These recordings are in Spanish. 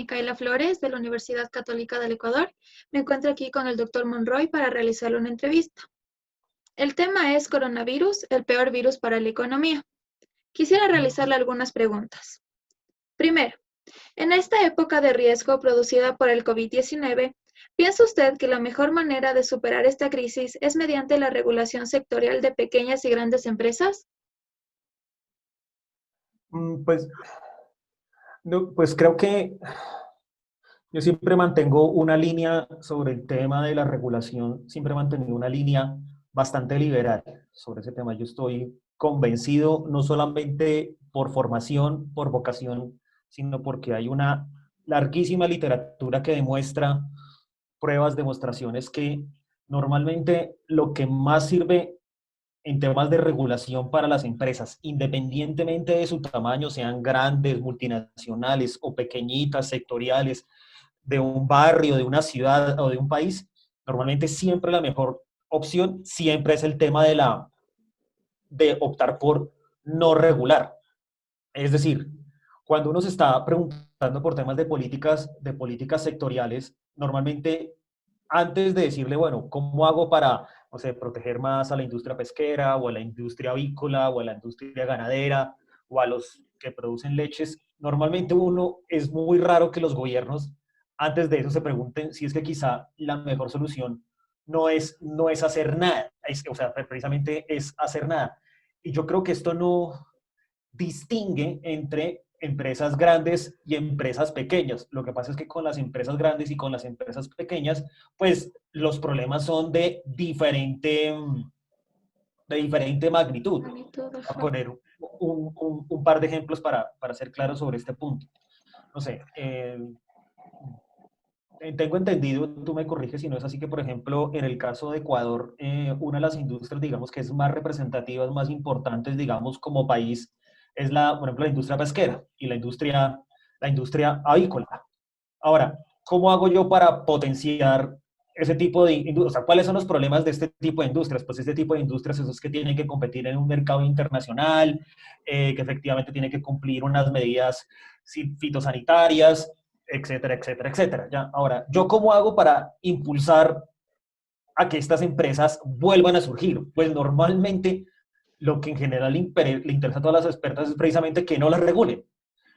Micaela Flores, de la Universidad Católica del Ecuador. Me encuentro aquí con el doctor Monroy para realizarle una entrevista. El tema es coronavirus, el peor virus para la economía. Quisiera realizarle algunas preguntas. Primero, en esta época de riesgo producida por el COVID-19, ¿piensa usted que la mejor manera de superar esta crisis es mediante la regulación sectorial de pequeñas y grandes empresas? Pues, no, pues creo que yo siempre mantengo una línea sobre el tema de la regulación, siempre he mantenido una línea bastante liberal sobre ese tema. Yo estoy convencido, no solamente por formación, por vocación, sino porque hay una larguísima literatura que demuestra pruebas, demostraciones que normalmente lo que más sirve en temas de regulación para las empresas, independientemente de su tamaño, sean grandes, multinacionales o pequeñitas, sectoriales, de un barrio, de una ciudad o de un país, normalmente siempre la mejor opción siempre es el tema de optar por no regular. Es decir, cuando uno se está preguntando por temas de políticas sectoriales, normalmente antes de decirle, bueno, ¿cómo hago para, no sé, proteger más a la industria pesquera o a la industria avícola o a la industria ganadera o a los que producen leches? Normalmente uno, es muy raro que los gobiernos antes de eso se pregunten si es que quizá la mejor solución no es hacer nada, o sea, precisamente es hacer nada. Y yo creo que esto no distingue entre empresas grandes y empresas pequeñas. Lo que pasa es que con las empresas grandes y con las empresas pequeñas, pues los problemas son de diferente magnitud. A poner un par de ejemplos para ser claro sobre este punto. No sé, tengo entendido, tú me corriges si no es así, que por ejemplo en el caso de Ecuador, una de las industrias, digamos, que es más representativas, más importantes, digamos, como país, es por ejemplo, la industria pesquera y la industria avícola. Ahora, ¿cómo hago yo para potenciar ese tipo de industria? O sea, ¿cuáles son los problemas de este tipo de industrias? Pues este tipo de industrias esos que tienen que competir en un mercado internacional, que efectivamente tienen que cumplir unas medidas fitosanitarias, etcétera, etcétera, etcétera. ¿Ya? Ahora, ¿yo cómo hago para impulsar a que estas empresas vuelvan a surgir? Pues normalmente lo que en general le interesa a todas las expertas es precisamente que no las regulen.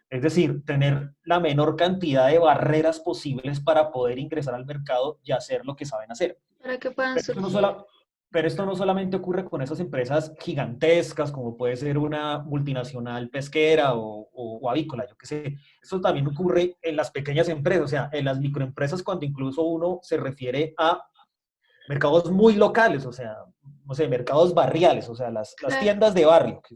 Es decir, tener la menor cantidad de barreras posibles para poder ingresar al mercado y hacer lo que saben hacer. Para que puedan Pero esto no, surgir. pero esto no solamente ocurre con esas empresas gigantescas, como puede ser una multinacional pesquera o avícola, yo qué sé. Esto también ocurre en las pequeñas empresas, o sea, en las microempresas, cuando incluso uno se refiere a mercados muy locales, o sea, no sé, mercados barriales, o sea, las Claro. tiendas de barrio, que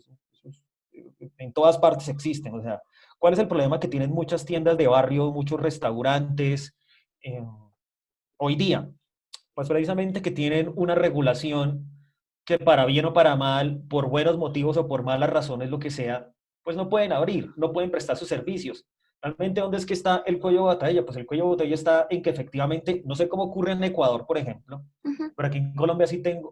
en todas partes existen, o sea, ¿cuál es el problema que tienen muchas tiendas de barrio, muchos restaurantes hoy día? Pues precisamente que tienen una regulación que para bien o para mal, por buenos motivos o por malas razones, lo que sea, pues no pueden abrir, no pueden prestar sus servicios. Realmente, ¿dónde es que está el cuello de batalla? Pues el cuello de batalla está en que efectivamente, no sé cómo ocurre en Ecuador, por ejemplo, Ujú. pero aquí en Colombia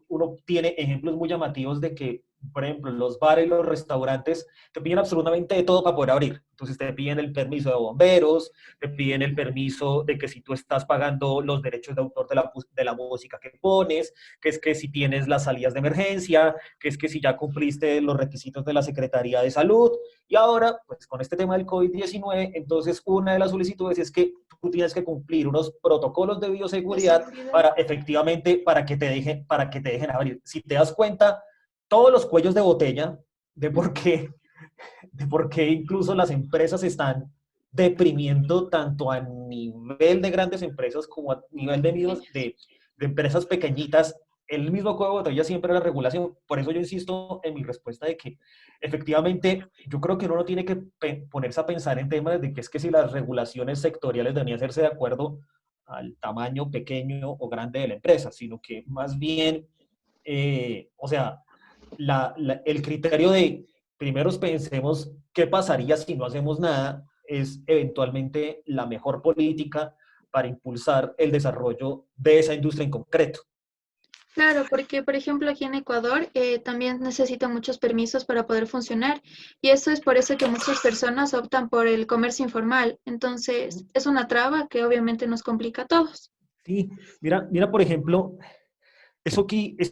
uno tiene ejemplos muy llamativos de que, por ejemplo, los bares y los restaurantes te piden absolutamente de todo para poder abrir. Entonces te piden el permiso de bomberos, te piden el permiso de que si tú estás pagando los derechos de autor de la música que pones, que es que si tienes las salidas de emergencia, que es que si ya cumpliste los requisitos de la Secretaría de Salud. Y ahora, pues con este tema del COVID-19, entonces una de las solicitudes es que tú tienes que cumplir unos protocolos de De bioseguridad seguridad. para efectivamente, para que te dejen abrir. Si te das cuenta, todos los cuellos de botella de por qué incluso las empresas están deprimiendo tanto a nivel de grandes empresas como a nivel de empresas pequeñitas. El mismo cuello de botella siempre es la regulación. Por eso yo insisto en mi respuesta de que efectivamente yo creo que uno no tiene que ponerse a pensar en temas de que es que si las regulaciones sectoriales deberían hacerse de acuerdo al tamaño pequeño o grande de la empresa, sino que más bien, o sea, el criterio de primero pensemos qué pasaría si no hacemos nada es eventualmente la mejor política para impulsar el desarrollo de esa industria en concreto. Claro, porque por ejemplo aquí en Ecuador también necesitan muchos permisos para poder funcionar y eso es por eso que muchas personas optan por el comercio informal. Entonces es una traba que obviamente nos complica a todos. Sí, mira, por ejemplo, esto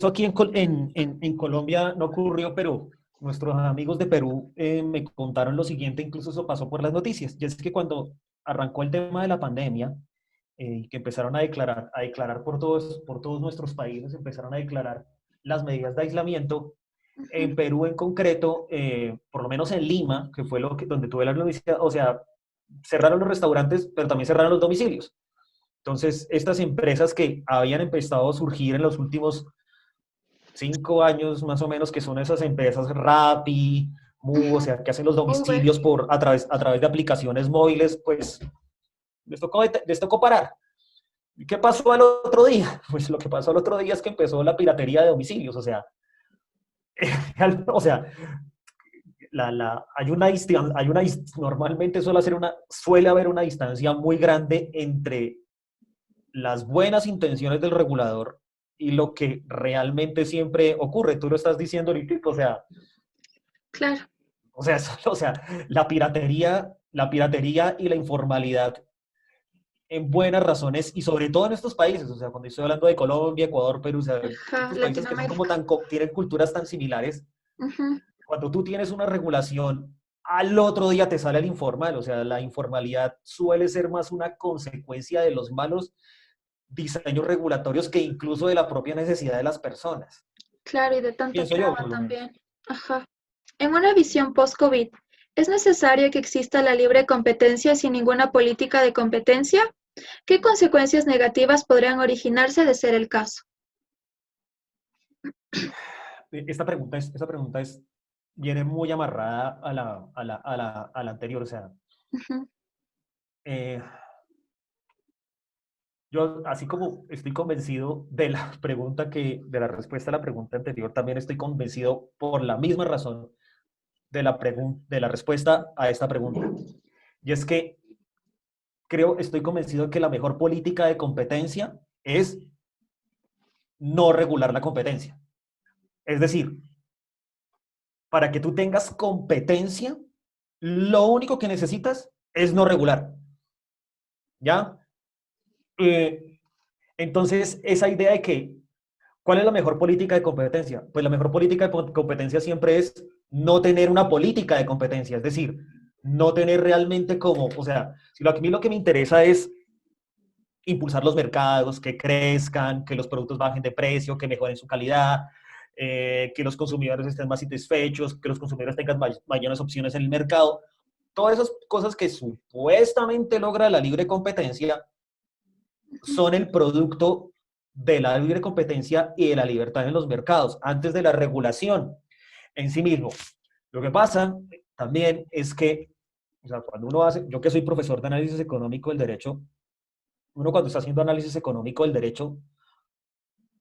aquí en Colombia no ocurrió, pero nuestros amigos de Perú me contaron lo siguiente, incluso eso pasó por las noticias, y es que cuando arrancó el tema de la pandemia, y que empezaron a declarar por todos nuestros países, empezaron a declarar las medidas de aislamiento, Ujú. en Perú en concreto, por lo menos en Lima, que fue donde tuve la noticia, o sea, cerraron los restaurantes, pero también cerraron los domicilios. Entonces, estas empresas que habían empezado a surgir en los últimos 5 años más o menos, que son esas empresas Rappi, o Ujú. sea, que hacen los Uber. domicilios a través de aplicaciones móviles, pues les tocó parar. ¿Y qué pasó al otro día? Pues lo que pasó al otro día es que empezó la piratería de domicilios, o sea, o sea, normalmente suele haber una distancia muy grande entre las buenas intenciones del regulador y lo que realmente siempre ocurre. Tú lo estás diciendo ahorita, Claro. o sea, la piratería y la informalidad en buenas razones y sobre todo en estos países, o sea, cuando estoy hablando de Colombia, Ecuador, Perú, o sea, Ajá, estos países que son como Latinoamérica. tienen culturas tan similares, Ujú. cuando tú tienes una regulación, al otro día te sale el informal, o sea, la informalidad suele ser más una consecuencia de los malos diseños regulatorios que incluso de la propia necesidad de las personas. Claro, y de tanta Pienso yo, traba por lo menos. también. Ajá. En una visión post-COVID, ¿es necesario que exista la libre competencia sin ninguna política de competencia? ¿Qué consecuencias negativas podrían originarse de ser el caso? Esta pregunta viene muy amarrada a la anterior, o sea, Ujú. eh, yo, así como estoy convencido de la de la respuesta a la pregunta anterior, también estoy convencido por la misma razón de la respuesta a esta pregunta. Y es que estoy convencido de que la mejor política de competencia es no regular la competencia. Es decir, para que tú tengas competencia, lo único que necesitas es no regular. ¿Ya? Eh, entonces, esa idea de que ¿cuál es la mejor política de competencia? Pues la mejor política de competencia siempre es no tener una política de competencia, es decir, no tener realmente como, o sea, si a mí lo que me interesa es impulsar los mercados, que crezcan, que los productos bajen de precio, que mejoren su calidad, que los consumidores estén más satisfechos, que los consumidores tengan mayores opciones en el mercado. Todas esas cosas que supuestamente logra la libre competencia son el producto de la libre competencia y de la libertad en los mercados, antes de la regulación en sí mismo. Lo que pasa también es que, o sea, cuando uno hace, yo que soy profesor de análisis económico del derecho, uno cuando está haciendo análisis económico del derecho,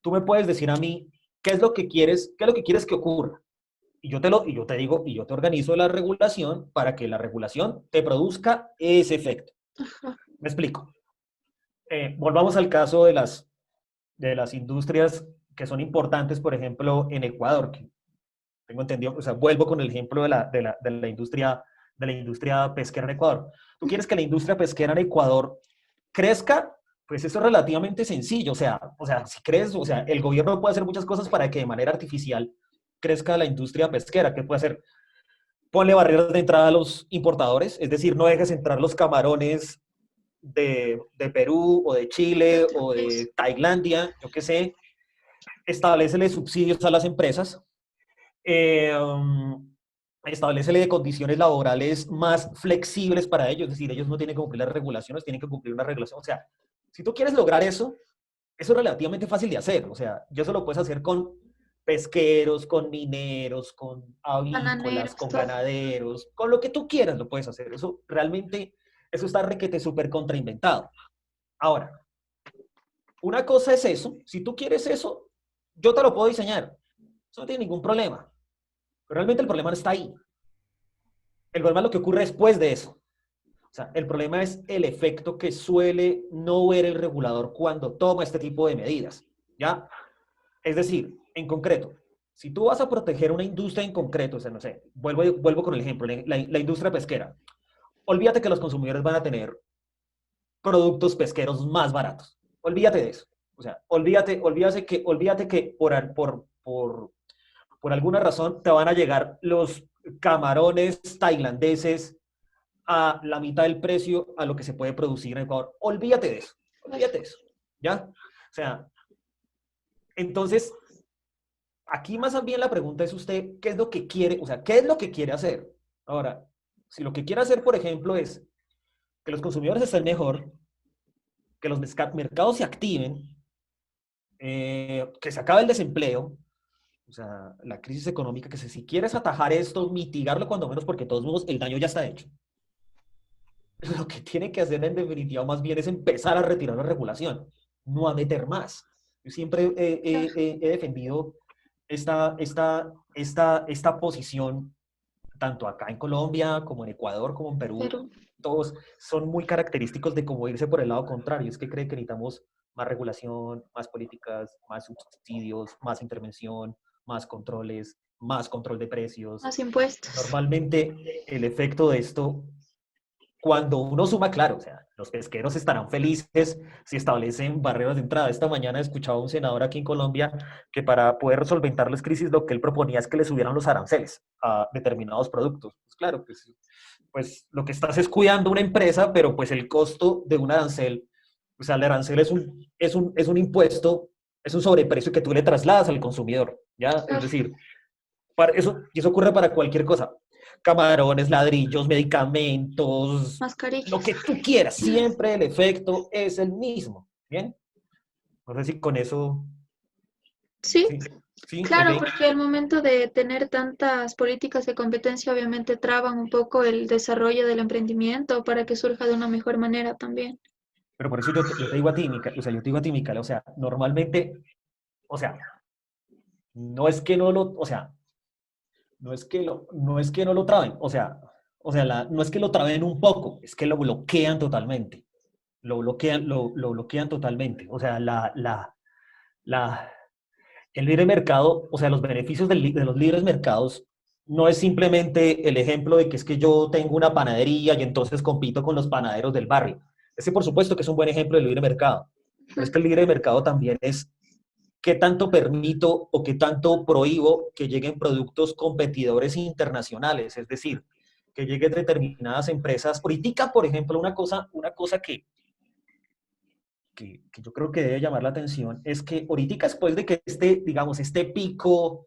tú me puedes decir a mí qué es lo que quieres que ocurra. Y yo te digo, y yo te organizo la regulación para que la regulación te produzca ese efecto. Ajá. Me explico. Volvamos al caso de las industrias que son importantes, por ejemplo, en Ecuador, que tengo entendido, o sea, vuelvo con el ejemplo de la industria pesquera en Ecuador. ¿Tú quieres que la industria pesquera en Ecuador crezca? Pues eso es relativamente sencillo, si crees, o sea, el gobierno puede hacer muchas cosas para que de manera artificial crezca la industria pesquera. ¿Qué puede hacer? Ponle barreras de entrada a los importadores, es decir, no dejes entrar los camarones de Perú o de De Chile otro o país. de Tailandia, yo qué sé, establecele subsidios a las empresas, eh, establecele condiciones laborales más flexibles para ellos, es decir, ellos no tienen que cumplir las regulaciones, tienen que cumplir una regulación. O sea, si tú quieres lograr eso, eso es relativamente fácil de hacer. O sea, yo eso lo puedes hacer con pesqueros, con mineros, con avícolas, Bananeros, con todo. ganaderos, con lo que tú quieras lo puedes hacer. Eso realmente, eso está requete súper contrainventado. Ahora, una cosa es eso. Si tú quieres eso, yo te lo puedo diseñar. Eso no tiene ningún problema. Pero realmente el problema no está ahí. El problema es lo que ocurre después de eso. O sea, el problema es el efecto que suele no ver el regulador cuando toma este tipo de medidas. ¿Ya? Es decir, en concreto, si tú vas a proteger una industria en concreto, o sea, no sé, vuelvo con el ejemplo, la industria pesquera, olvídate que los consumidores van a tener productos pesqueros más baratos. Olvídate de eso. O sea, olvídate que por alguna razón te van a llegar los camarones tailandeses a la mitad del precio a lo que se puede producir en Ecuador. Olvídate de eso, ¿ya? O sea, entonces, aquí más bien la pregunta es usted, ¿qué es lo que quiere? O sea, ¿qué es lo que quiere hacer? Ahora, si lo que quiere hacer, por ejemplo, es que los consumidores estén mejor, que los mercados se activen, que se acabe el desempleo, o sea, la crisis económica, que si quieres atajar esto, mitigarlo cuando menos, porque de todos modos el daño ya está hecho. Lo que tiene que hacer en definitiva más bien es empezar a retirar la regulación, no a meter más. Yo siempre he defendido esta posición, tanto acá en Colombia, como en Ecuador, como en Perú. Pero, Todos son muy característicos de cómo irse por el lado contrario. Es que cree que necesitamos más regulación, más políticas, más subsidios, más intervención, más controles, más control de precios. más impuestos. Normalmente el efecto de esto, cuando uno suma, claro, o sea, los pesqueros estarán felices si establecen barreras de entrada. Esta mañana escuchaba a un senador aquí en Colombia que para poder solventar las crisis lo que él proponía es que le subieran los aranceles a determinados productos. Pues claro, pues lo que estás es cuidando una empresa, pero pues el costo de un arancel, o sea, el arancel es un impuesto, es un sobreprecio que tú le trasladas al consumidor, ¿ya? Es Claro, decir, y eso ocurre para cualquier cosa. Camarones, ladrillos, medicamentos, lo mascarillas. que tú quieras, siempre el efecto es el mismo, ¿bien? No sé si con eso, Sí, sí, sí, ok. claro, porque al momento de tener tantas políticas de competencia, obviamente traban un poco el desarrollo del emprendimiento para que surja de una mejor manera también. Pero por eso yo te digo a ti, o sea, yo te digo a ti, Micaela, o sea, normalmente, o sea, no es que no lo, o sea, no es que no lo traben, no es que lo traben un poco, es que lo bloquean totalmente. Lo bloquean totalmente. O sea, la, el libre mercado, o sea, los beneficios de los libres mercados no es simplemente el ejemplo de que es que yo tengo una panadería y entonces compito con los panaderos del barrio. Ese, por supuesto, que es un buen ejemplo del libre mercado. Pero es que el libre mercado también es qué tanto permito o qué tanto prohíbo que lleguen productos competidores internacionales, es decir, que lleguen determinadas empresas. Ahorita, por ejemplo, una cosa que yo creo que debe llamar la atención es que ahorita después de que digamos, este pico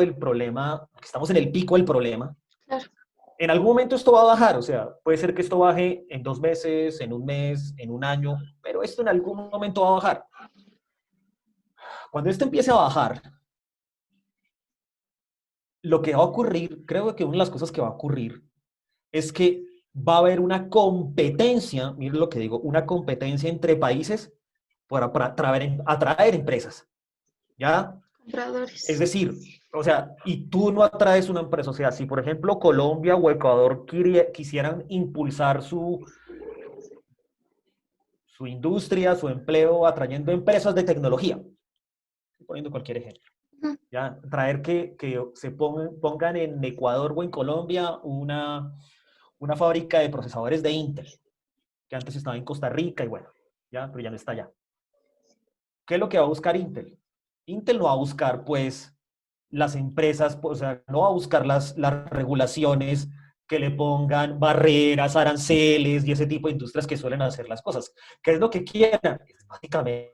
del problema, que estamos en el pico del problema, Claro, en algún momento esto va a bajar, o sea, puede ser que esto baje en 2 meses, en un mes, en un año, pero esto en algún momento va a bajar. Cuando esto empiece a bajar, lo que va a ocurrir, creo que una de las cosas que va a ocurrir es que va a haber una competencia, miren lo que digo, una competencia entre países para atraer empresas, ¿ya? Es compradores. decir, o sea, y tú no atraes una empresa, o sea, si por ejemplo Colombia o Ecuador quisieran impulsar su industria, su empleo, atrayendo empresas de tecnología, estoy poniendo cualquier ejemplo. Ujú. ¿Ya? Traer que se pongan en Ecuador o en Colombia una fábrica de procesadores de Intel, que antes estaba en Costa Rica y bueno, ya, pero ya no está allá. ¿Qué es lo que va a buscar Intel? Intel no va a buscar, pues, las empresas, o sea, no va a buscar las regulaciones que le pongan barreras, aranceles y ese tipo de industrias que suelen hacer las cosas. ¿Qué es lo que quieran? Es básicamente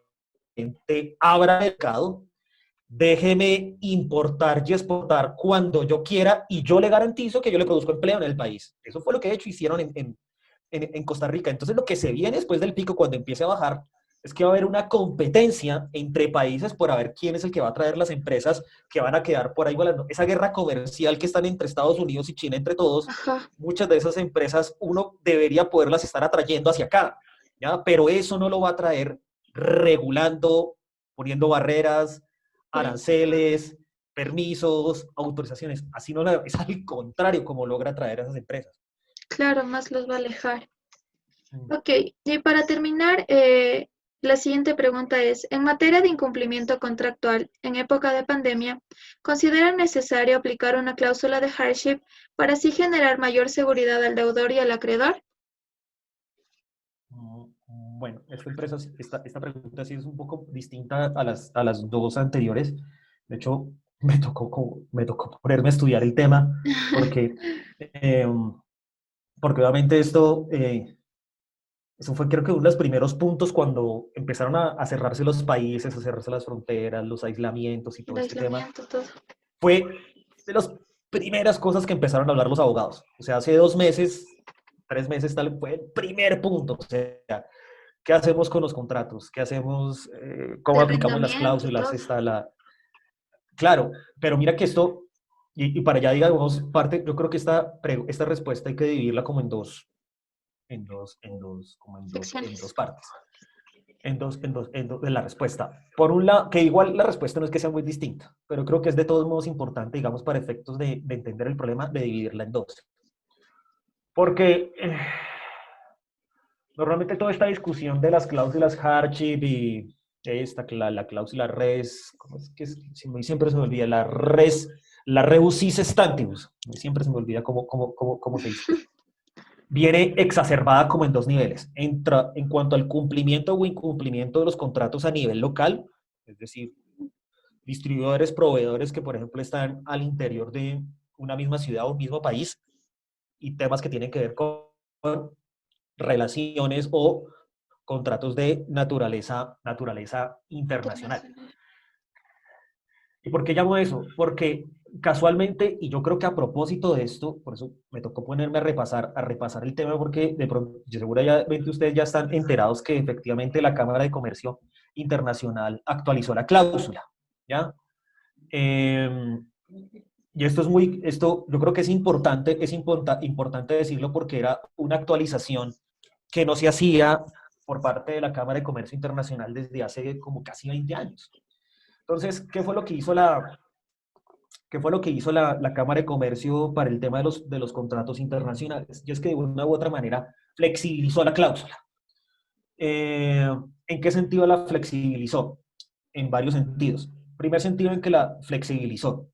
abra mercado, déjeme importar y exportar cuando yo quiera y yo le garantizo que yo le produzco empleo en el país. Eso fue lo que de hecho hicieron en Costa Rica. Entonces lo que se viene después del pico cuando empiece a bajar es que va a haber una competencia entre países por a ver quién es el que va a traer las empresas que van a quedar por ahí volando. Esa guerra comercial que están entre Estados Unidos y China, entre todos, Ajá, muchas de esas empresas uno debería poderlas estar atrayendo hacia acá, ¿ya? Pero eso no lo va a traer regulando, poniendo barreras, sí. aranceles, permisos, autorizaciones. Así no es al contrario como logra atraer a esas empresas. Claro, más los va a alejar. Mm. Ok, y para terminar, La siguiente pregunta es, en materia de incumplimiento contractual, en época de pandemia, ¿considera necesario aplicar una cláusula de hardship para así generar mayor seguridad al deudor y al acreedor? Bueno, esta pregunta sí es un poco distinta a las dos anteriores. De hecho, me tocó ponerme a estudiar el tema porque, eh, porque obviamente eso fue creo que uno de los primeros puntos cuando empezaron a cerrarse los países, a cerrarse las fronteras, los aislamientos y El todo este tema. aislamiento, todo. Fue de las primeras cosas que empezaron a hablar los abogados. O sea, hace 2 meses, 3 meses, tal, fue el primer punto. O sea, ¿qué hacemos con los contratos? ¿Qué hacemos? De ¿Cómo aplicamos las arrendamiento, cláusulas? todo. Está la... Claro, pero mira que esto, y para allá digamos, parte, yo creo que esta respuesta hay que dividirla como en Secciones. dos partes. De la respuesta. Por un lado, que igual la respuesta no es que sea muy distinta, pero creo que es de todos modos importante, digamos, para efectos de entender el problema, de dividirla en dos. Porque normalmente toda esta discusión de las cláusulas hardship y la cláusula res, ¿cómo es que siempre se me olvida? La rebus sis stantibus, siempre se me olvida cómo se dice. Viene exacerbada como en dos niveles. En cuanto al cumplimiento o incumplimiento de los contratos a nivel local, es decir, distribuidores, proveedores que, por ejemplo, están al interior de una misma ciudad o un mismo país, y temas que tienen que ver con relaciones o contratos de naturaleza internacional. Internacional. ¿Y por qué llamo eso? Porque casualmente, y yo creo que a propósito de esto, por eso me tocó ponerme a repasar el tema, porque de pronto, yo seguramente ustedes ya están enterados que efectivamente la Cámara de Comercio Internacional actualizó la cláusula, ¿ya? Y esto yo creo que importante decirlo porque era una actualización que no se hacía por parte de la Cámara de Comercio Internacional desde hace como casi 20 años. Entonces, qué fue lo que hizo la Cámara de Comercio para el tema de los contratos internacionales? Y es que de una u otra manera flexibilizó la cláusula. ¿En qué sentido la flexibilizó? En varios sentidos. Primer sentido en que la flexibilizó.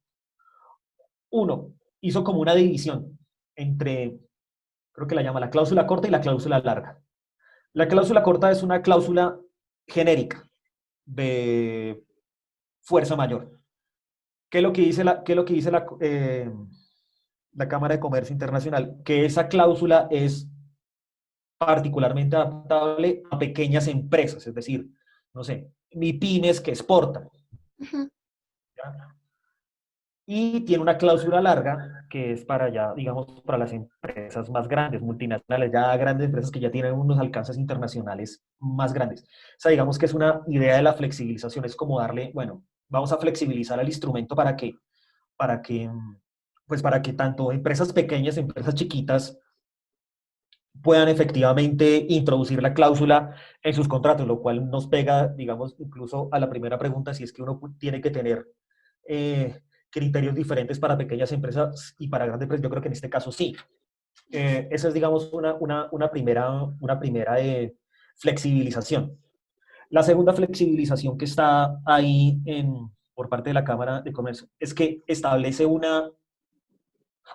Uno, hizo como una división entre, creo que la llama la cláusula corta y la cláusula larga. La cláusula corta es una cláusula genérica de fuerza mayor. ¿Qué es lo que dice la Cámara de Comercio Internacional? Que esa cláusula es particularmente adaptable a pequeñas empresas, es decir, no sé, MIPYMES que exportan. ¿Ya? Y tiene una cláusula larga que es para ya, digamos, para las empresas más grandes, multinacionales, ya grandes empresas que ya tienen unos alcances internacionales más grandes. O sea, digamos que es una idea de la flexibilización, es como darle, bueno, vamos a flexibilizar el instrumento para que, pues para que tanto empresas pequeñas, empresas chiquitas, puedan efectivamente introducir la cláusula en sus contratos, lo cual nos pega, digamos, incluso a la primera pregunta, si es que uno tiene que tener criterios diferentes para pequeñas empresas y para grandes empresas. Yo creo que en este caso sí. Esa es, digamos, una primera flexibilización. La segunda flexibilización que está ahí por parte de la Cámara de Comercio es que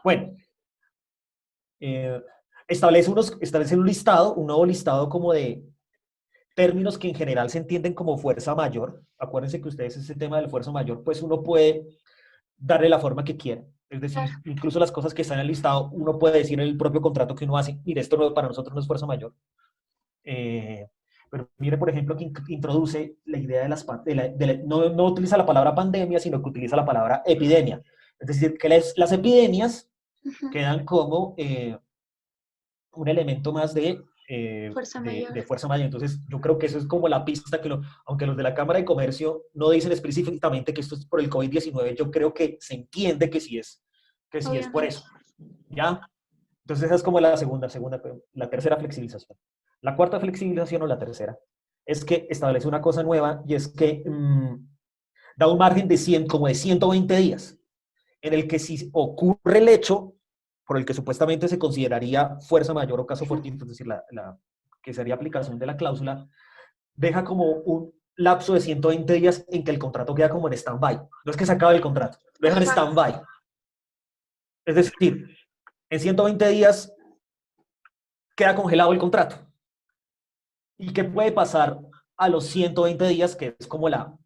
bueno, eh, establece un nuevo listado como de términos que en general se entienden como fuerza mayor. Acuérdense que ustedes ese tema del fuerza mayor, pues uno puede darle la forma que quiera. Es decir, Claro. incluso las cosas que están en el listado, uno puede decir en el propio contrato que uno hace, mire, esto para nosotros no es fuerza mayor. Pero mire, por ejemplo, que introduce la idea no utiliza la palabra pandemia, sino que utiliza la palabra epidemia. Es decir, que las epidemias quedan como un elemento más Fuerza mayor. de fuerza mayor. Entonces, yo creo que eso es como la pista aunque los de la Cámara de Comercio no dicen específicamente que esto es por el COVID-19, yo creo que se entiende que sí es por Obviamente. eso. ¿Ya? Entonces, esa es como la tercera flexibilización. La cuarta flexibilización o la tercera es que establece una cosa nueva y es que da un margen como de 120 días en el que si ocurre el hecho por el que supuestamente se consideraría fuerza mayor o caso fortuito, es decir, que sería aplicación de la cláusula, deja como un lapso de 120 días en que el contrato queda como en stand-by. No es que se acabe el contrato, lo dejan en Ajá. stand-by. Es decir, en 120 días queda congelado el contrato. ¿Y qué puede pasar a los 120 días, que es como la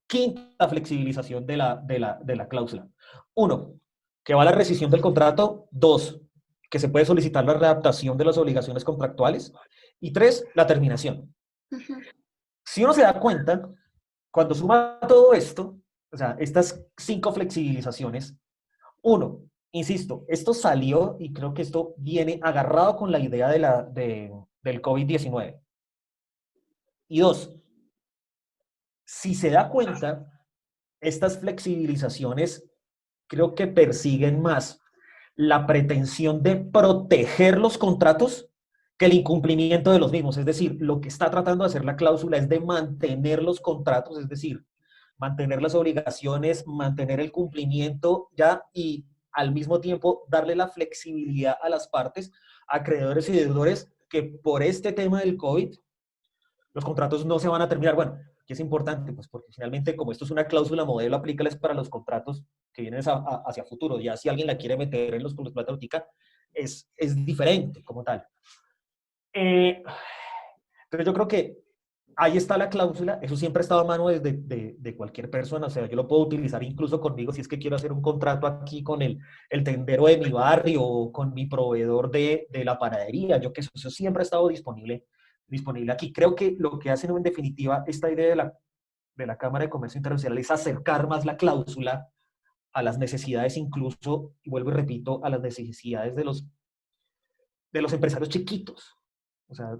quinta flexibilización de la cláusula? Uno, que va a la rescisión del contrato. Dos, que se puede solicitar la readaptación de las obligaciones contractuales. Y tres, la terminación. Ujú. Si uno se da cuenta, cuando suma todo esto, o sea, estas 5 flexibilizaciones, uno, insisto, esto salió y creo que esto viene agarrado con la idea del COVID-19. Y dos, si se da cuenta, estas flexibilizaciones creo que persiguen más la pretensión de proteger los contratos que el incumplimiento de los mismos. Es decir, lo que está tratando de hacer la cláusula es de mantener los contratos, es decir, mantener las obligaciones, mantener el cumplimiento ya y al mismo tiempo darle la flexibilidad a las partes, a acreedores y deudores, que por este tema del COVID los contratos no se van a terminar. Bueno, que es importante, pues porque finalmente como esto es una cláusula modelo, aplícales para los contratos que vienen hacia futuro. Ya si alguien la quiere meter en los contratos de óptica, es diferente como tal. Entonces yo creo que ahí está la cláusula, eso siempre ha estado a mano de cualquier persona, o sea, yo lo puedo utilizar incluso conmigo si es que quiero hacer un contrato aquí con el tendero de mi barrio o con mi proveedor de la panadería, yo que eso siempre ha estado disponible aquí. Creo que lo que hacen en definitiva esta idea de la Cámara de Comercio Internacional es acercar más la cláusula a las necesidades incluso, y vuelvo y repito, a las necesidades de los empresarios chiquitos. O sea,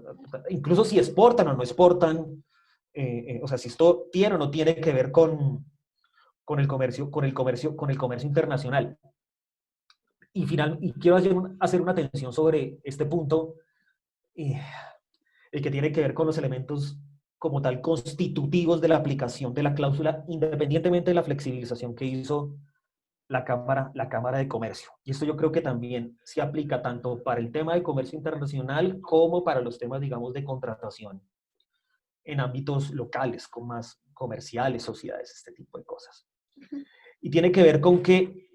incluso si exportan o no exportan, o sea, si esto tiene o no tiene que ver con el comercio internacional. Y quiero hacer una atención sobre este punto, eh, el que tiene que ver con los elementos como tal constitutivos de la aplicación de la cláusula, independientemente de la flexibilización que hizo la Cámara de Comercio. Y esto yo creo que también se aplica tanto para el tema de comercio internacional como para los temas, digamos, de contratación en ámbitos locales, con más comerciales, sociedades, este tipo de cosas. Y tiene que ver con que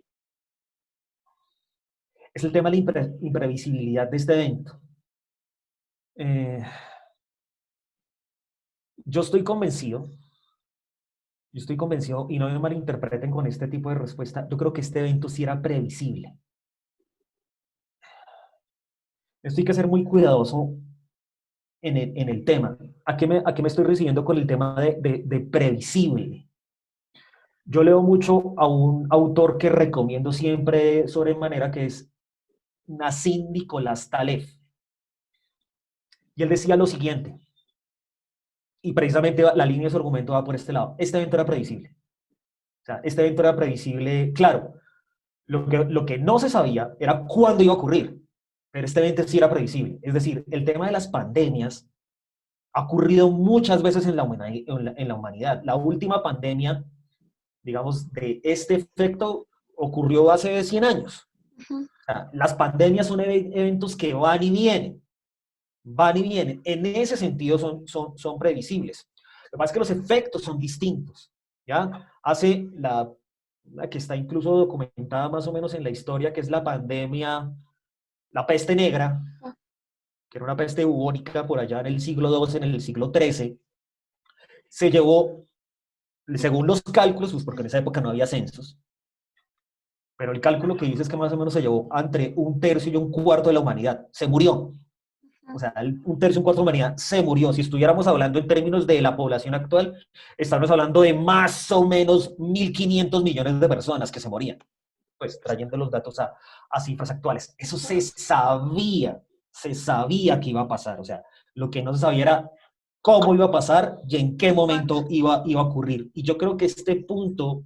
es el tema de la imprevisibilidad de este evento. Eh, yo estoy convencido, y no me malinterpreten con este tipo de respuesta, yo creo que este evento sí era previsible. Esto hay que ser muy cuidadoso en el tema. ¿A qué me estoy refiriendo con el tema de previsible? Yo leo mucho a un autor que recomiendo siempre sobremanera, que es Nassim Nicolás Taleb. Y él decía lo siguiente, y precisamente la línea de su argumento va por este lado. Este evento era previsible. O sea, este evento era previsible, claro. Lo que no se sabía era cuándo iba a ocurrir, pero este evento sí era previsible. Es decir, el tema de las pandemias ha ocurrido muchas veces en la humanidad. La última pandemia, digamos, de este efecto ocurrió hace 100 años. Ujú. O sea, las pandemias son eventos que van y vienen, van y vienen. En ese sentido son previsibles. Lo que pasa es que los efectos son distintos, ¿ya? Hace la que está incluso documentada más o menos en la historia, que es la pandemia, la peste negra, Ah. que era una peste bubónica por allá en el siglo II, en el siglo XIII, se llevó, según los cálculos, pues porque en esa época no había censos, pero el cálculo que dice es que más o menos se llevó entre un tercio y un cuarto de la humanidad. Se murió. O sea, un tercio, un cuarto de la humanidad se murió. Si estuviéramos hablando en términos de la población actual, estamos hablando de más o menos 1.500 millones de personas que se morían. Pues trayendo los datos a cifras actuales. Eso se sabía que iba a pasar. O sea, lo que no se sabía era cómo iba a pasar y en qué momento iba a ocurrir. Y yo creo que este punto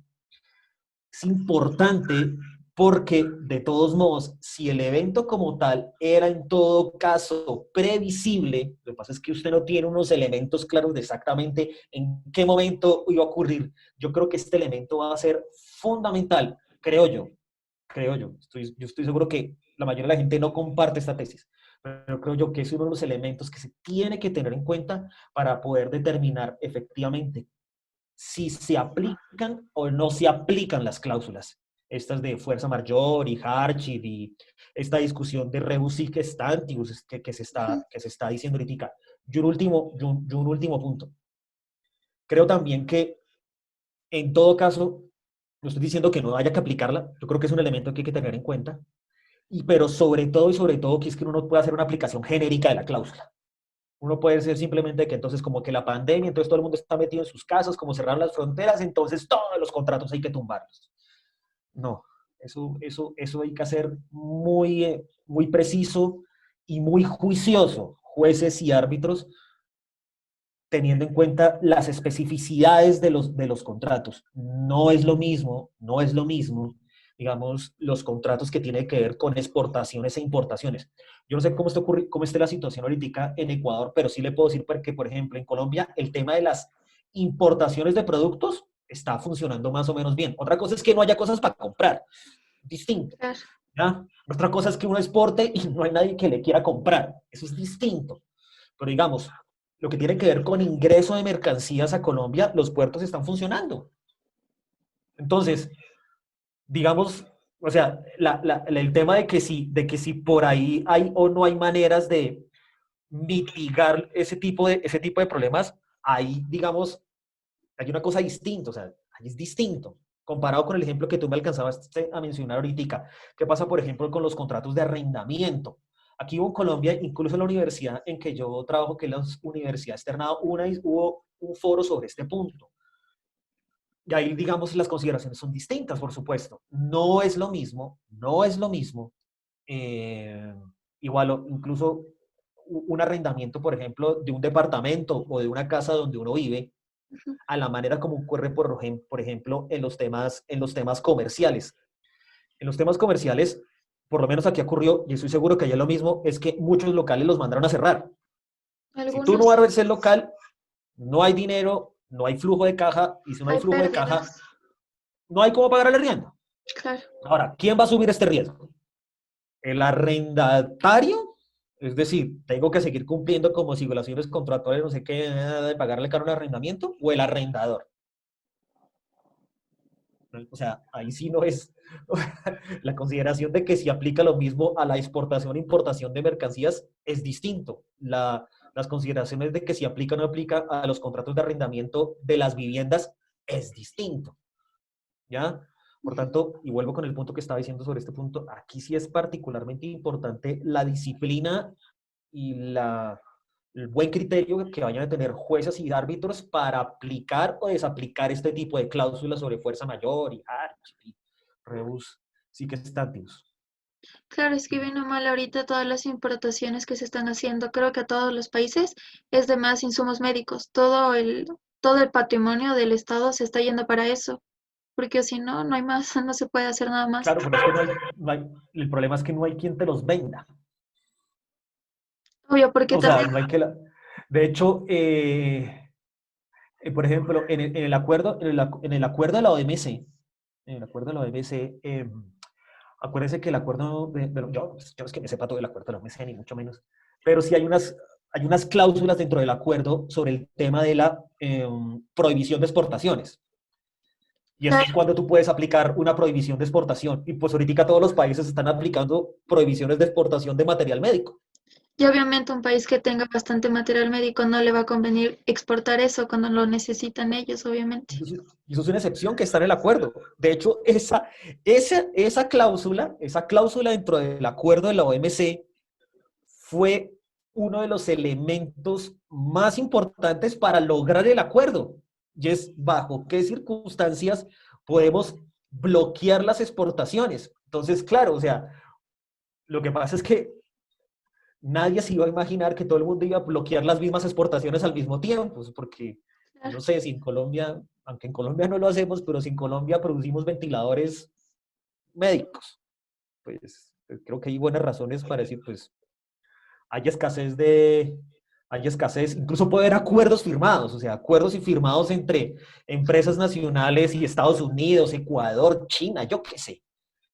es importante porque, de todos modos, si el evento como tal era en todo caso previsible, lo que pasa es que usted no tiene unos elementos claros de exactamente en qué momento iba a ocurrir. Yo creo que este elemento va a ser fundamental, creo yo. Yo estoy seguro que la mayoría de la gente no comparte esta tesis, pero creo yo que es uno de los elementos que se tiene que tener en cuenta para poder determinar efectivamente si se aplican o no se aplican las cláusulas. Estas de fuerza mayor y hardship y esta discusión de rebus sic stantibus que se está diciendo ahorita. Y un último punto. Creo también que en todo caso, no estoy diciendo que no haya que aplicarla, yo creo que es un elemento que hay que tener en cuenta, pero sobre todo y sobre todo que es que uno no puede hacer una aplicación genérica de la cláusula. Uno puede ser simplemente que entonces como que la pandemia, entonces todo el mundo está metido en sus casas, como cerraron las fronteras, entonces todos los contratos hay que tumbarlos. No, eso hay que hacer muy preciso y muy juicioso, jueces y árbitros, teniendo en cuenta las especificidades de los contratos. No es lo mismo, digamos, los contratos que tienen que ver con exportaciones e importaciones. Yo no sé cómo esté la situación ahorita en Ecuador, pero sí le puedo decir que, por ejemplo, en Colombia, el tema de las importaciones de productos está funcionando más o menos bien. Otra cosa es que no haya cosas para comprar, distinto. Claro. ¿Ya? Otra cosa es que uno exporte y no hay nadie que le quiera comprar. Eso es distinto. Pero digamos, lo que tiene que ver con ingreso de mercancías a Colombia, los puertos están funcionando. Entonces, digamos, o sea, el tema de que si por ahí hay o no hay maneras de mitigar ese tipo de problemas, ahí, digamos, hay una cosa distinta, o sea, ahí es distinto. Comparado con el ejemplo que tú me alcanzabas a mencionar ahorita, ¿qué pasa, por ejemplo, con los contratos de arrendamiento? Aquí en Colombia, incluso en la universidad en que yo trabajo, que es la Universidad Externada, hubo un foro sobre este punto. Y ahí, digamos, las consideraciones son distintas, por supuesto. No es lo mismo, eh, igual, incluso un arrendamiento, por ejemplo, de un departamento o de una casa donde uno vive, a la manera como ocurre, por ejemplo, en los temas comerciales. En los temas comerciales, por lo menos aquí ocurrió, y estoy seguro que allá es lo mismo, es que muchos locales los mandaron a cerrar. Si tú no Algunos abres el local, no hay dinero, no hay flujo de caja, y si no hay hay flujo de caja, pérdidas. no hay cómo pagar el arriendo. Claro. Ahora, ¿quién va a asumir este riesgo? ¿El arrendatario? Es decir, tengo que seguir cumpliendo como sigulaciones contractuales, no sé qué, de pagarle caro un arrendamiento, o el arrendador. O sea, ahí sí no es la consideración de que si aplica lo mismo a la exportación e importación de mercancías es distinto. Las consideraciones de que si aplica o no aplica a los contratos de arrendamiento de las viviendas es distinto. ¿Ya? Por tanto, y vuelvo con el punto que estaba diciendo sobre este punto, aquí sí es particularmente importante la disciplina y el buen criterio que vayan a tener jueces y árbitros para aplicar o desaplicar este tipo de cláusulas sobre fuerza mayor y rebus sic stantibus. Claro, es que bien o mal ahorita todas las importaciones que se están haciendo, creo que a todos los países, es de más insumos médicos. Todo el patrimonio del Estado se está yendo para eso, porque si no, no hay más, no se puede hacer nada más. Claro, pero es que el problema es que no hay quien te los venda. Obvio, porque O sea, también, no hay que de hecho, por ejemplo, en el acuerdo de la OMC, en el acuerdo de la OMC, acuérdense que el acuerdo yo es que me sepa todo el acuerdo de la OMC, ni mucho menos, pero sí hay unas cláusulas dentro del acuerdo sobre el tema de la prohibición de exportaciones. Y es claro, cuando tú puedes aplicar una prohibición de exportación. Y pues ahorita todos los países están aplicando prohibiciones de exportación de material médico. y obviamente un país que tenga bastante material médico no le va a convenir exportar eso cuando lo necesitan ellos, obviamente. Y eso es una excepción que está en el acuerdo. De hecho, esa cláusula dentro del acuerdo de la OMC fue uno de los elementos más importantes para lograr el acuerdo. Y es bajo qué circunstancias podemos bloquear las exportaciones. Entonces, claro, o sea, lo que pasa es que nadie se iba a imaginar que todo el mundo iba a bloquear las mismas exportaciones al mismo tiempo, pues porque, Claro. no sé, si en Colombia, aunque en Colombia no lo hacemos, pero si en Colombia producimos ventiladores médicos, pues creo que hay buenas razones para decir, pues hay escasez hay escasez, incluso puede haber acuerdos firmados, o sea, acuerdos y firmados entre empresas nacionales y Estados Unidos, Ecuador, China, yo qué sé,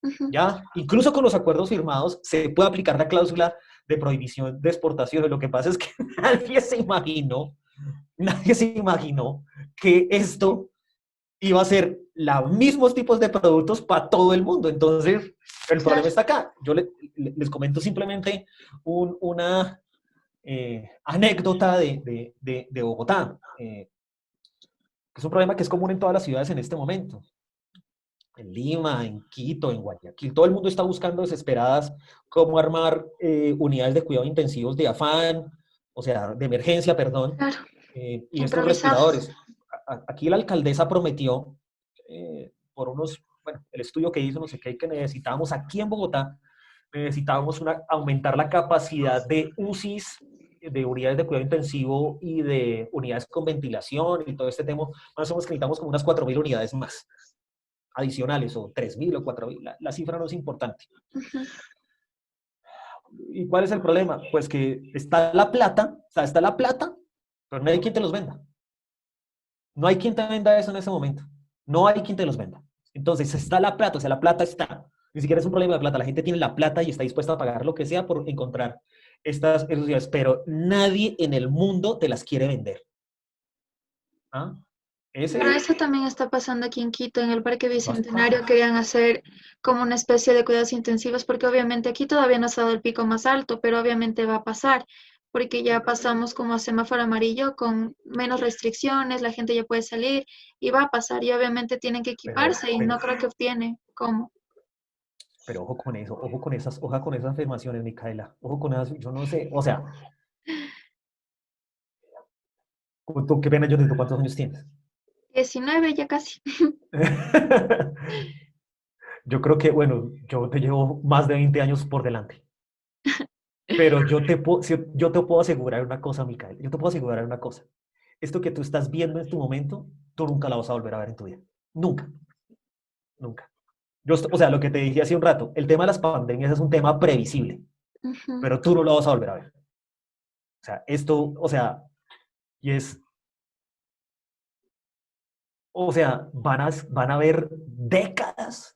Ujú. ¿ya? Incluso con los acuerdos firmados se puede aplicar la cláusula de prohibición de exportaciones. Lo que pasa es que nadie se imaginó que esto iba a ser los mismos tipos de productos para todo el mundo. Entonces, el problema Claro. está acá. Yo les comento simplemente una anécdota de Bogotá, que es un problema que es común en todas las ciudades en este momento. En Lima, en Quito, en Guayaquil, todo el mundo está buscando desesperadas cómo armar unidades de cuidado intensivos de afán, o sea, de emergencia, perdón, Claro, y estos improvisados. respiradores. Aquí la alcaldesa prometió, por unos, bueno, el estudio que hizo, no sé qué, que necesitábamos aquí en Bogotá, necesitábamos aumentar la capacidad de UCIs, de unidades de cuidado intensivo y de unidades con ventilación y todo este tema, más o menos que necesitamos como unas 4.000 unidades más adicionales, o 3.000 o 4.000, la cifra no es importante. Ujú. ¿Y cuál es el problema? Pues que está la plata, o sea, está la plata, pero no hay quien te los venda. No hay quien te venda eso en ese momento. No hay quien te los venda. Entonces está la plata, o sea, la plata está. Ni siquiera es un problema de plata. La gente tiene la plata y está dispuesta a pagar lo que sea por encontrar estas ciudades, pero nadie en el mundo te las quiere vender. ¿Ah? Pero Ese, eso también está pasando aquí en Quito, en el Parque Bicentenario basta. querían hacer como una especie de cuidados intensivos, porque obviamente aquí todavía no se ha dado el pico más alto, pero obviamente va a pasar, porque ya pasamos como a semáforo amarillo con menos restricciones, la gente ya puede salir y va a pasar, y obviamente tienen que Pero, equiparse y pero, no creo que obtiene cómo. pero ojo con eso, ojo con esas afirmaciones, Micaela. Ojo con esas, yo no sé, o sea, ¿tú qué pena yo ¿tú cuántos años tienes? 19 ya casi. Yo creo que, bueno, yo te llevo más de 20 años por delante. Pero yo te puedo asegurar una cosa, Micaela. Yo te puedo asegurar una cosa. Esto que tú estás viendo en tu momento, tú nunca la vas a volver a ver en tu vida. Nunca, nunca. O sea, lo que te dije hace un rato, el tema de las pandemias es un tema previsible, Ujú. pero tú no lo vas a volver a ver. O sea, esto, o sea, y es, o sea, van a haber décadas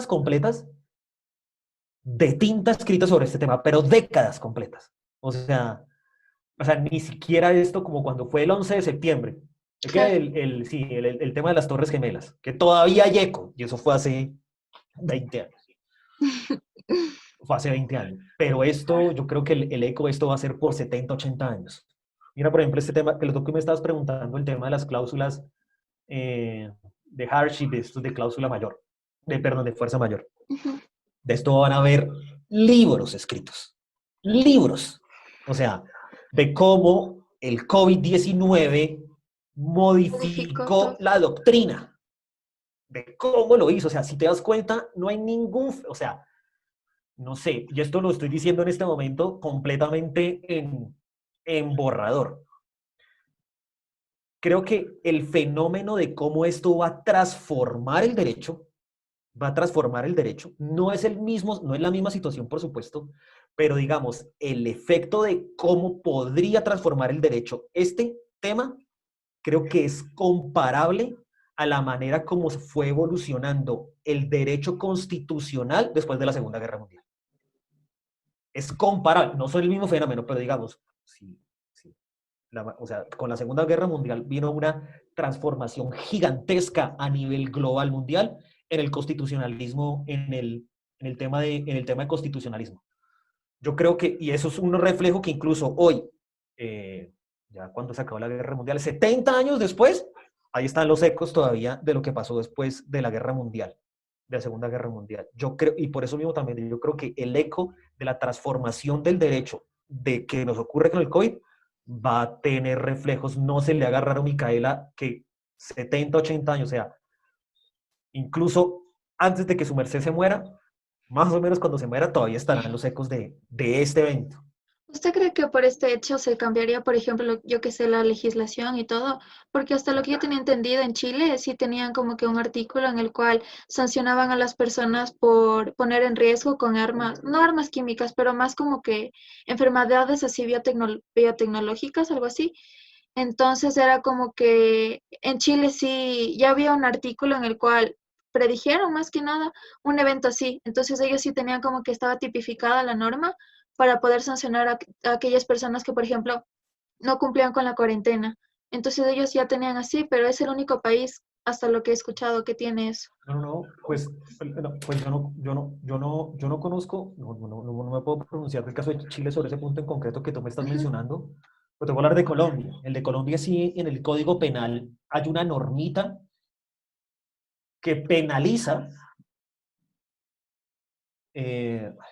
completas de tinta escrita sobre este tema, pero décadas completas. O sea, ni siquiera esto como cuando fue el 11 de septiembre. Claro. Sí, el tema de las Torres Gemelas, que todavía hay eco, y eso fue hace 20 años. Fue hace 20 años. Pero esto, yo creo que el eco de esto va a ser por 70, 80 años. Mira, por ejemplo, este tema, que lo que me estabas preguntando, el tema de las cláusulas de hardship, estos de cláusula mayor, perdón, de fuerza mayor. Ujú. De esto van a haber libros escritos. Libros. O sea, de cómo el COVID-19 Modificó todo. modificó la doctrina, de cómo lo hizo. O sea, si te das cuenta, no hay o sea, no sé, y esto lo estoy diciendo en este momento completamente en borrador. Creo que el fenómeno de cómo esto va a transformar el derecho, no es el mismo, no es la misma situación, por supuesto, pero digamos, el efecto de cómo podría transformar el derecho, este tema, creo que es comparable a la manera como se fue evolucionando el derecho constitucional después de la Segunda Guerra Mundial. Es comparable, no son el mismo fenómeno, pero digamos, sí, sí. O sea, con la Segunda Guerra Mundial vino una transformación gigantesca a nivel global mundial en el constitucionalismo, en el tema de constitucionalismo. Yo creo que, y eso es un reflejo que incluso hoy, ya cuando se acabó la Guerra Mundial, 70 años después, ahí están los ecos todavía de lo que pasó después de la Guerra Mundial, de la Segunda Guerra Mundial. Yo creo, y por eso mismo también, yo creo que el eco de la transformación del derecho de que nos ocurre con el COVID va a tener reflejos. No se le haga raro a Micaela que 70, 80 años, o sea, incluso antes de que su merced se muera, más o menos cuando se muera, todavía estarán los ecos de este evento. ¿Usted cree que por este hecho se cambiaría, por ejemplo, yo que sé, la legislación y todo? Porque hasta lo que yo tenía entendido en Chile, sí tenían como que un artículo en el cual sancionaban a las personas por poner en riesgo con armas, no armas químicas, pero más como que enfermedades así biotecnológicas, algo así. Entonces era como que en Chile sí, ya había un artículo en el cual predijeron más que nada un evento así. Entonces ellos sí tenían como que estaba tipificada la norma para poder sancionar a aquellas personas que, por ejemplo, no cumplían con la cuarentena. Entonces ellos ya tenían así, pero es el único país, hasta lo que he escuchado, que tiene eso. No, pues, no, pues yo no conozco, no me puedo pronunciar del caso de Chile sobre ese punto en concreto que tú me estás Ujú, mencionando, pero te voy a hablar de Colombia. El de Colombia sí, en el Código Penal hay una normita que penaliza,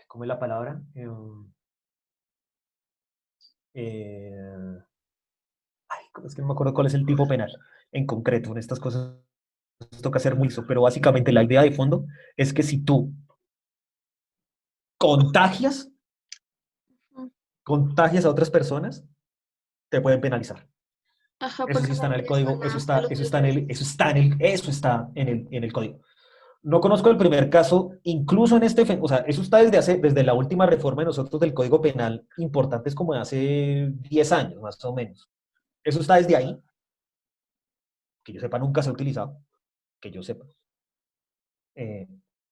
¿cómo es la palabra? Eh, es que no me acuerdo cuál es el tipo penal en concreto. En estas cosas toca ser muy pero básicamente la idea de fondo es que si tú contagias, ujú. contagias a otras personas, te pueden penalizar. Ajá, Eso porque sí está va en el directo a código, la salud eso del está en país. el, eso está en el, eso está en el código. No conozco el primer caso, incluso en o sea, eso está desde la última reforma de nosotros del Código Penal, importantes como de hace 10 años, más o menos. Eso está desde ahí, que yo sepa, nunca se ha utilizado, que yo sepa. Eh,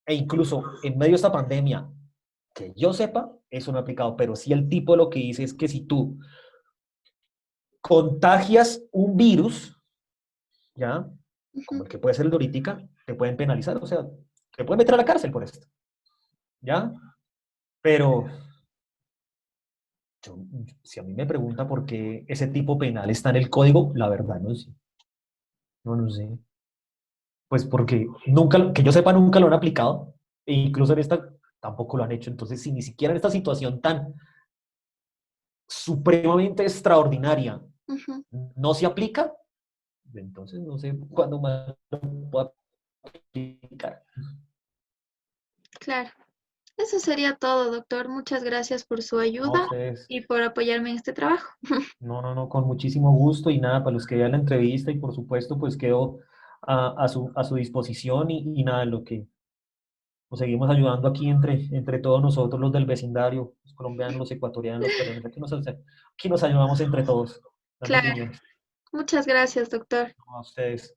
e incluso en medio de esta pandemia, que yo sepa, eso no ha aplicado, pero sí el tipo lo que dice es que si tú contagias un virus, ¿ya? Como Ujú, el que puede ser el de ahoritica, te pueden penalizar, o sea, te pueden meter a la cárcel por esto, ¿ya? Pero si a mí me pregunta por qué ese tipo penal está en el código, la verdad no sé, no sé. Pues porque nunca, que yo sepa, nunca lo han aplicado, e incluso en esta tampoco lo han hecho. Entonces, si ni siquiera en esta situación tan supremamente extraordinaria ujú. no se aplica, entonces no sé cuándo más lo pueda aplicar. Claro. Eso sería todo, doctor. Muchas gracias por su No, ayuda ustedes, y por apoyarme en este trabajo. no, con muchísimo gusto y nada, para los que vean la entrevista y por supuesto, pues quedo a su disposición y nada, lo que nos seguimos ayudando aquí entre todos nosotros, los del vecindario, los colombianos, los ecuatorianos, los peruanos, aquí nos ayudamos entre todos, dando Claro. opiniones. Muchas gracias, doctor. No, a ustedes.